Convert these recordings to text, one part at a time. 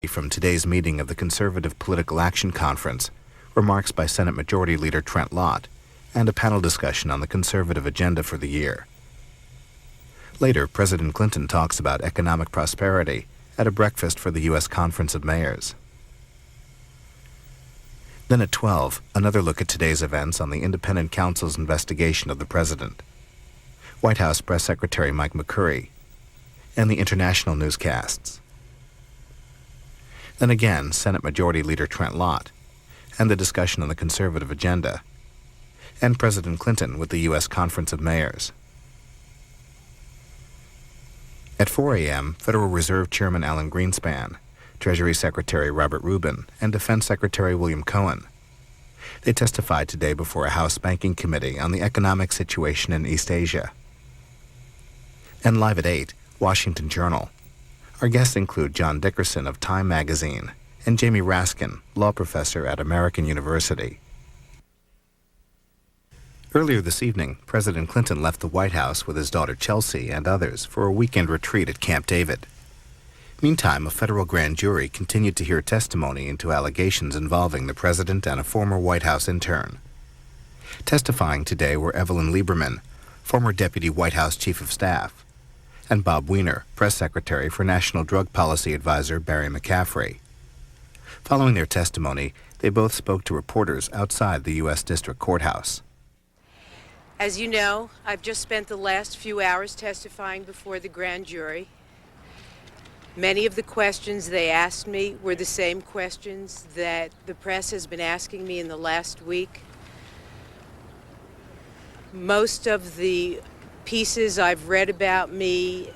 from today's meeting of the Conservative Political Action Conference, remarks by Senate Majority Leader Trent Lott, and a panel discussion on the conservative agenda for the year. Later, President Clinton talks about economic prosperity at a breakfast for the U.S. Conference of Mayors. Then at 12, another look at today's events on the Independent Counsel's investigation of the President, White House Press Secretary Mike McCurry, and the international newscasts. Then again, Senate Majority Leader Trent Lott, and the discussion on the conservative agenda, and President Clinton with the U.S. Conference of Mayors. At 4 a.m., Federal Reserve Chairman Alan Greenspan, Treasury Secretary Robert Rubin, and Defense Secretary William Cohen. They testified today before a House Banking Committee on the economic situation in East Asia. And live at 8, Washington Journal. Our guests include John Dickerson of Time magazine and Jamie Raskin, law professor at American University. Earlier this evening, President Clinton left the White House with his daughter Chelsea and others for a weekend retreat at Camp David. Meantime, a federal grand jury continued to hear testimony into allegations involving the president and a former White House intern. Testifying today were Evelyn Lieberman, former Deputy White House Chief of Staff, and Bob Weiner, Press Secretary for National Drug Policy Advisor Barry McCaffrey. Following their testimony, they both spoke to reporters outside the U.S. District Courthouse. As you know, I've just spent the last few hours testifying before the grand jury. Many of the questions they asked me were the same questions that the press has been asking me in the last week. Most of the pieces I've read about me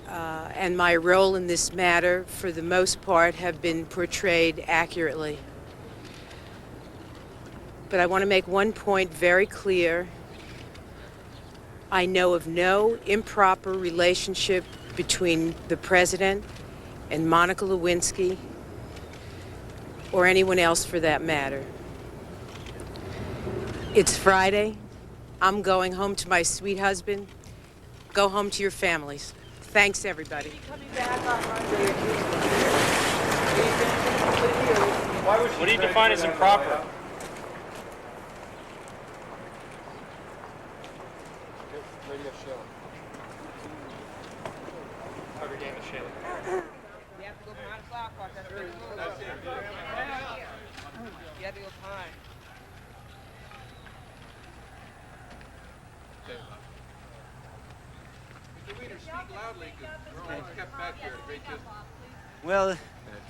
and my role in this matter, for the most part, have been portrayed accurately. But I want to make one point very clear. I know of no improper relationship between the president and Monica Lewinsky, or anyone else for that matter. It's Friday. I'm going home to my sweet husband. Go home to your families. Thanks, everybody. What do you define as improper? Well,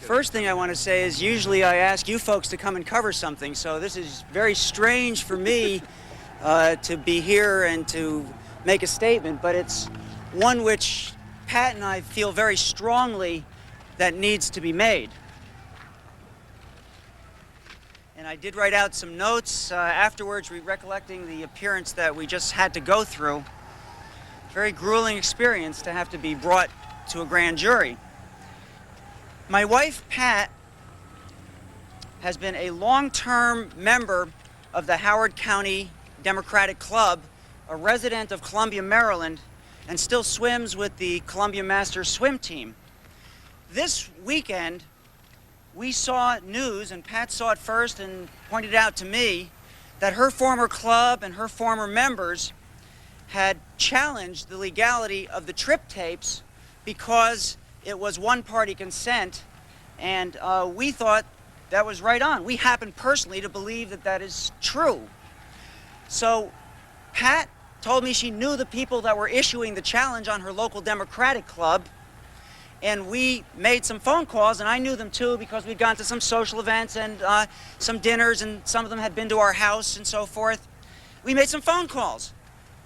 first thing I want to say is usually I ask you folks to come and cover something, so this is very strange for me to be here and to make a statement, but it's one which Pat and I feel very strongly that needs to be made. And I did write out some notes afterwards, recollecting the appearance that we just had to go through. Very grueling experience to have to be brought to a grand jury. My wife, Pat, has been a long-term member of the Howard County Democratic Club, a resident of Columbia, Maryland, and still swims with the Columbia Masters swim team. This weekend, we saw news, and Pat saw it first and pointed out to me, that her former club and her former members had challenged the legality of the trip tapes because it was one-party consent, and we thought that was right on. We happen personally to believe that that is true. So Pat told me she knew the people that were issuing the challenge on her local Democratic club, and we made some phone calls, and I knew them too because we'd gone to some social events and some dinners, and some of them had been to our house and so forth. We made some phone calls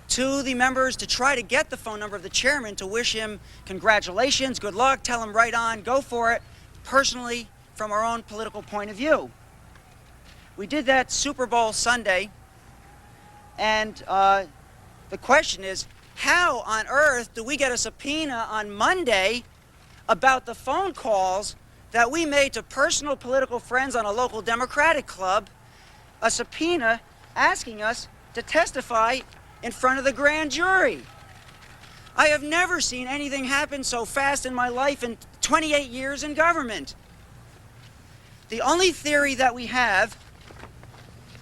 to the members to try to get the phone number of the chairman to wish him congratulations, good luck, tell him right on, go for it, personally, from our own political point of view. We did that Super Bowl Sunday, and the question is, how on earth do we get a subpoena on Monday about the phone calls that we made to personal political friends on a local Democratic club, a subpoena asking us to testify in front of the grand jury? I have never seen anything happen so fast in my life in 28 years in government. The only theory that we have,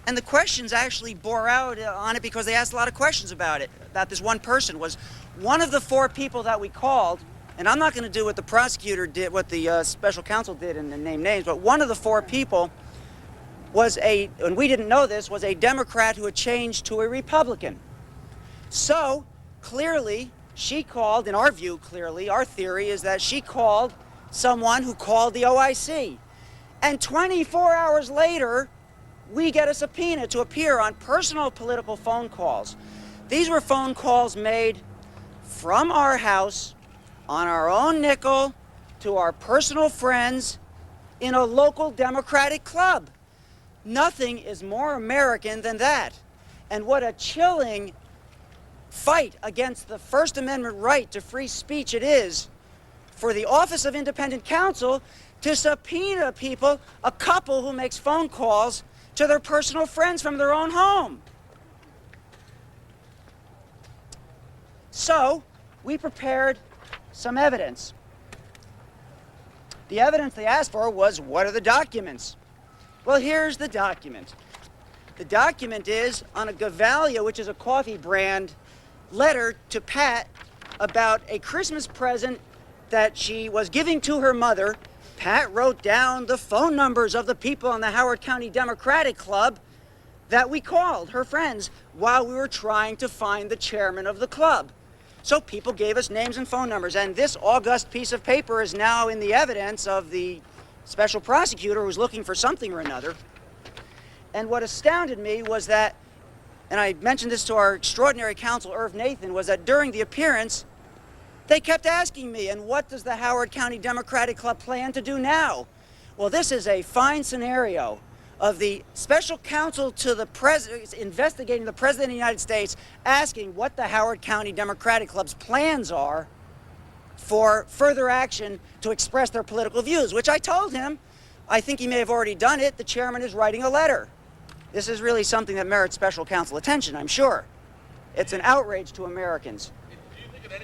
and the questions actually bore out on it because they asked a lot of questions about it, about this one person, was one of the 4 people that we called, and I'm not going to do what the prosecutor did, what the special counsel did and name names, but one of the 4 people was and we didn't know this, was a Democrat who had changed to a Republican. So, clearly, she called, in our view, clearly, our theory is that she called someone who called the OIC. And 24 hours later, we get a subpoena to appear on personal political phone calls. These were phone calls made from our house, on our own nickel, to our personal friends in a local Democratic club. Nothing is more American than that. And what a chilling fight against the First Amendment right to free speech it is for the Office of Independent Counsel to subpoena people, a couple who makes phone calls to their personal friends from their own home. So, we prepared some evidence. The evidence they asked for was, what are the documents? Well, here's the document. The document is on a Gavalia, which is a coffee brand, letter to Pat about a Christmas present that she was giving to her mother. Pat wrote down the phone numbers of the people in the Howard County Democratic Club that we called, her friends, while we were trying to find the chairman of the club. So people gave us names and phone numbers, and this august piece of paper is now in the evidence of the special prosecutor who's looking for something or another. And what astounded me was that, and I mentioned this to our extraordinary counsel, Irv Nathan, was that during the appearance, they kept asking me, and what does the Howard County Democratic Club plan to do now? Well, this is a fine scenario of the special counsel to the president, investigating the president of the United States, asking what the Howard County Democratic Club's plans are for further action to express their political views, which I told him. I think he may have already done it. The chairman is writing a letter. This is really something that merits special counsel attention, I'm sure. It's an outrage to Americans.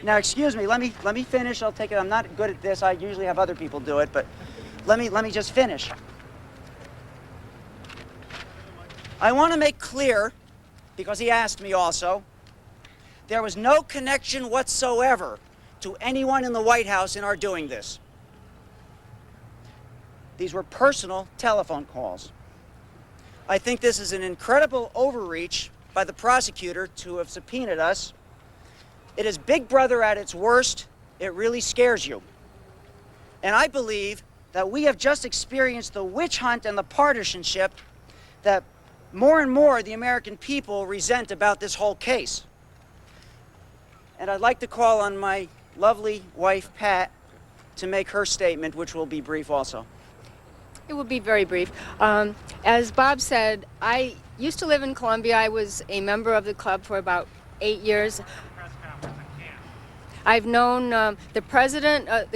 Now, excuse me, let me finish. I'll take it. I'm not good at this. I usually have other people do it, but let me just finish. I want to make clear, because he asked me also, there was no connection whatsoever to anyone in the White House in our doing this. These were personal telephone calls. I think this is an incredible overreach by the prosecutor to have subpoenaed us. It is Big Brother at its worst. It really scares you. And I believe that we have just experienced the witch hunt and the partisanship that more and more the American people resent about this whole case. And I'd like to call on my lovely wife, Pat, to make her statement, which will be brief also. It will be very brief. As Bob said, I used to live in Columbia. I was a member of the club for about 8 years. I've known the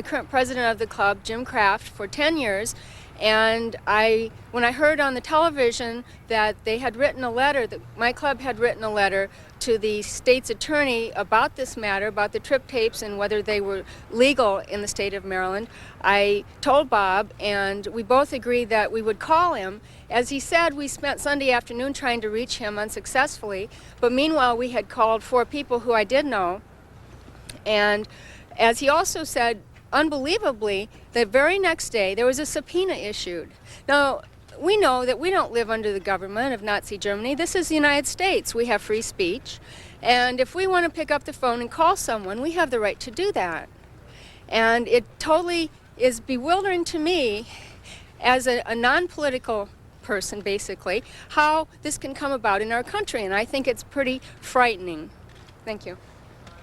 current president of the club, Jim Kraft, for 10 years. And when I heard on the television that they had written a letter, that my club had written a letter to the state's attorney about this matter, about the trip tapes and whether they were legal in the state of Maryland, I told Bob, and we both agreed that we would call him. As he said, we spent Sunday afternoon trying to reach him unsuccessfully, but meanwhile we had called 4 people who I did know. And as he also said, unbelievably, the very next day there was a subpoena issued. Now, we know that we don't live under the government of Nazi Germany. This is the United States. We have free speech. And if we want to pick up the phone and call someone, we have the right to do that. And it totally is bewildering to me, as a non-political person, basically, how this can come about in our country. And I think it's pretty frightening. Thank you.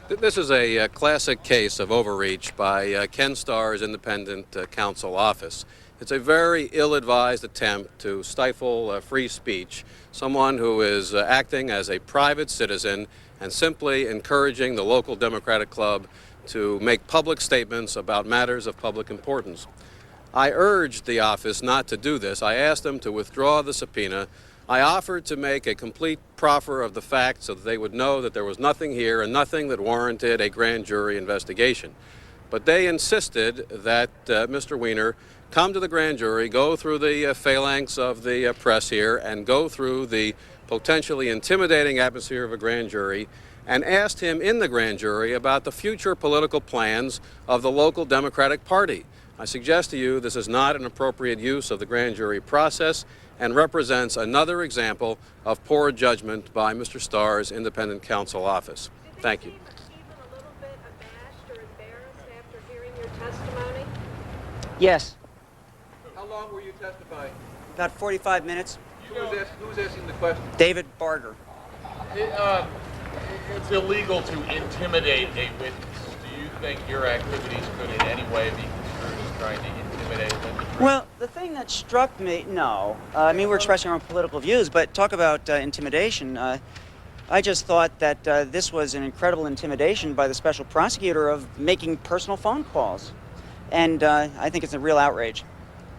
This is a classic case of overreach by Ken Starr's independent counsel office. It's a very ill-advised attempt to stifle free speech, someone who is acting as a private citizen and simply encouraging the local Democratic Club to make public statements about matters of public importance. I urged the office not to do this. I asked them to withdraw the subpoena. I offered to make a complete proffer of the facts so that they would know that there was nothing here and nothing that warranted a grand jury investigation. But they insisted that Mr. Weiner come to the grand jury, go through the phalanx of the press here, and go through the potentially intimidating atmosphere of a grand jury, and asked him in the grand jury about the future political plans of the local Democratic Party. I suggest to you this is not an appropriate use of the grand jury process and represents another example of poor judgment by Mr. Starr's independent counsel office. Thank you. Even a little bit abashed or embarrassed after hearing your testimony? Yes, How long were you testifying? about 45 minutes. Who was asking the question? David Barger. It's illegal to intimidate a witness. Do you think your activities could in any way be construed as trying to intimidate Linda? Well, the thing that struck me, no. I mean, we're expressing our own political views, but talk about intimidation. I just thought that this was an incredible intimidation by the special prosecutor of making personal phone calls. And I think it's a real outrage.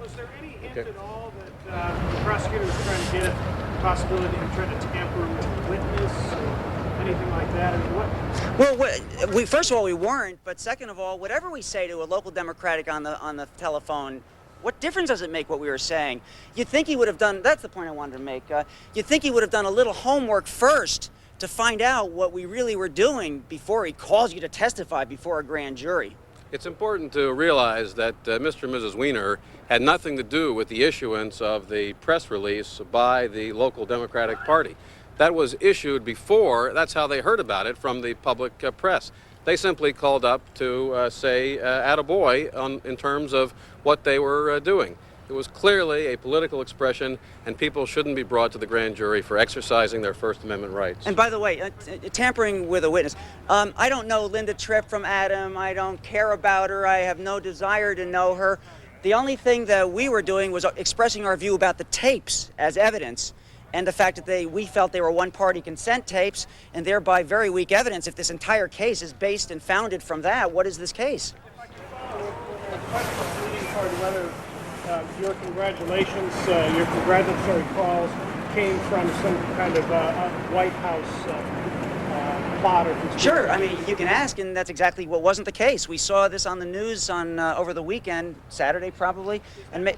Was there any hint at all that the prosecutor was trying to get the possibility of trying to tamper with a witness or anything like that? I mean, what? Well, first of all, we weren't, but second of all, whatever we say to a local Democratic on the telephone, what difference does it make what we were saying? You'd think he would have done, that's the point I wanted to make, you'd think he would have done a little homework first to find out what we really were doing before he calls you to testify before a grand jury. It's important to realize that Mr. and Mrs. Weiner had nothing to do with the issuance of the press release by the local Democratic Party. That was issued before, that's how they heard about it from the public press. They simply called up to say attaboy in terms of what they were doing. It was clearly a political expression, and people shouldn't be brought to the grand jury for exercising their First Amendment rights. And by the way, tampering with a witness. I don't know Linda Tripp from Adam. I don't care about her. I have no desire to know her. The only thing that we were doing was expressing our view about the tapes as evidence, and the fact that we felt they were one-party consent tapes, and thereby very weak evidence. If this entire case is based and founded from that, what is this case? Whether your congratulations, your congratulatory calls came from some kind of White House plot or conspiracy. Sure, I mean, you can ask, and that's exactly what wasn't the case. We saw this on the news on over the weekend, Saturday probably. And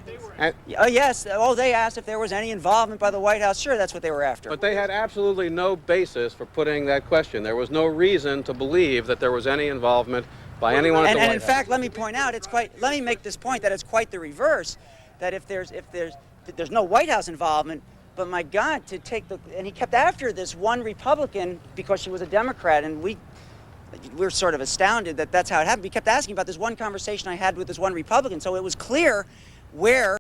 yes, they asked if there was any involvement by the White House. Sure, that's what they were after. But they had absolutely no basis for putting that question. There was no reason to believe that there was any involvement by anyone at the White House. And in fact, let me point out, let me make this point that it's quite the reverse. That if there's no White House involvement, but my God, and he kept after this one Republican because she was a Democrat, and we're sort of astounded that that's how it happened. He kept asking about this one conversation I had with this one Republican, so it was clear where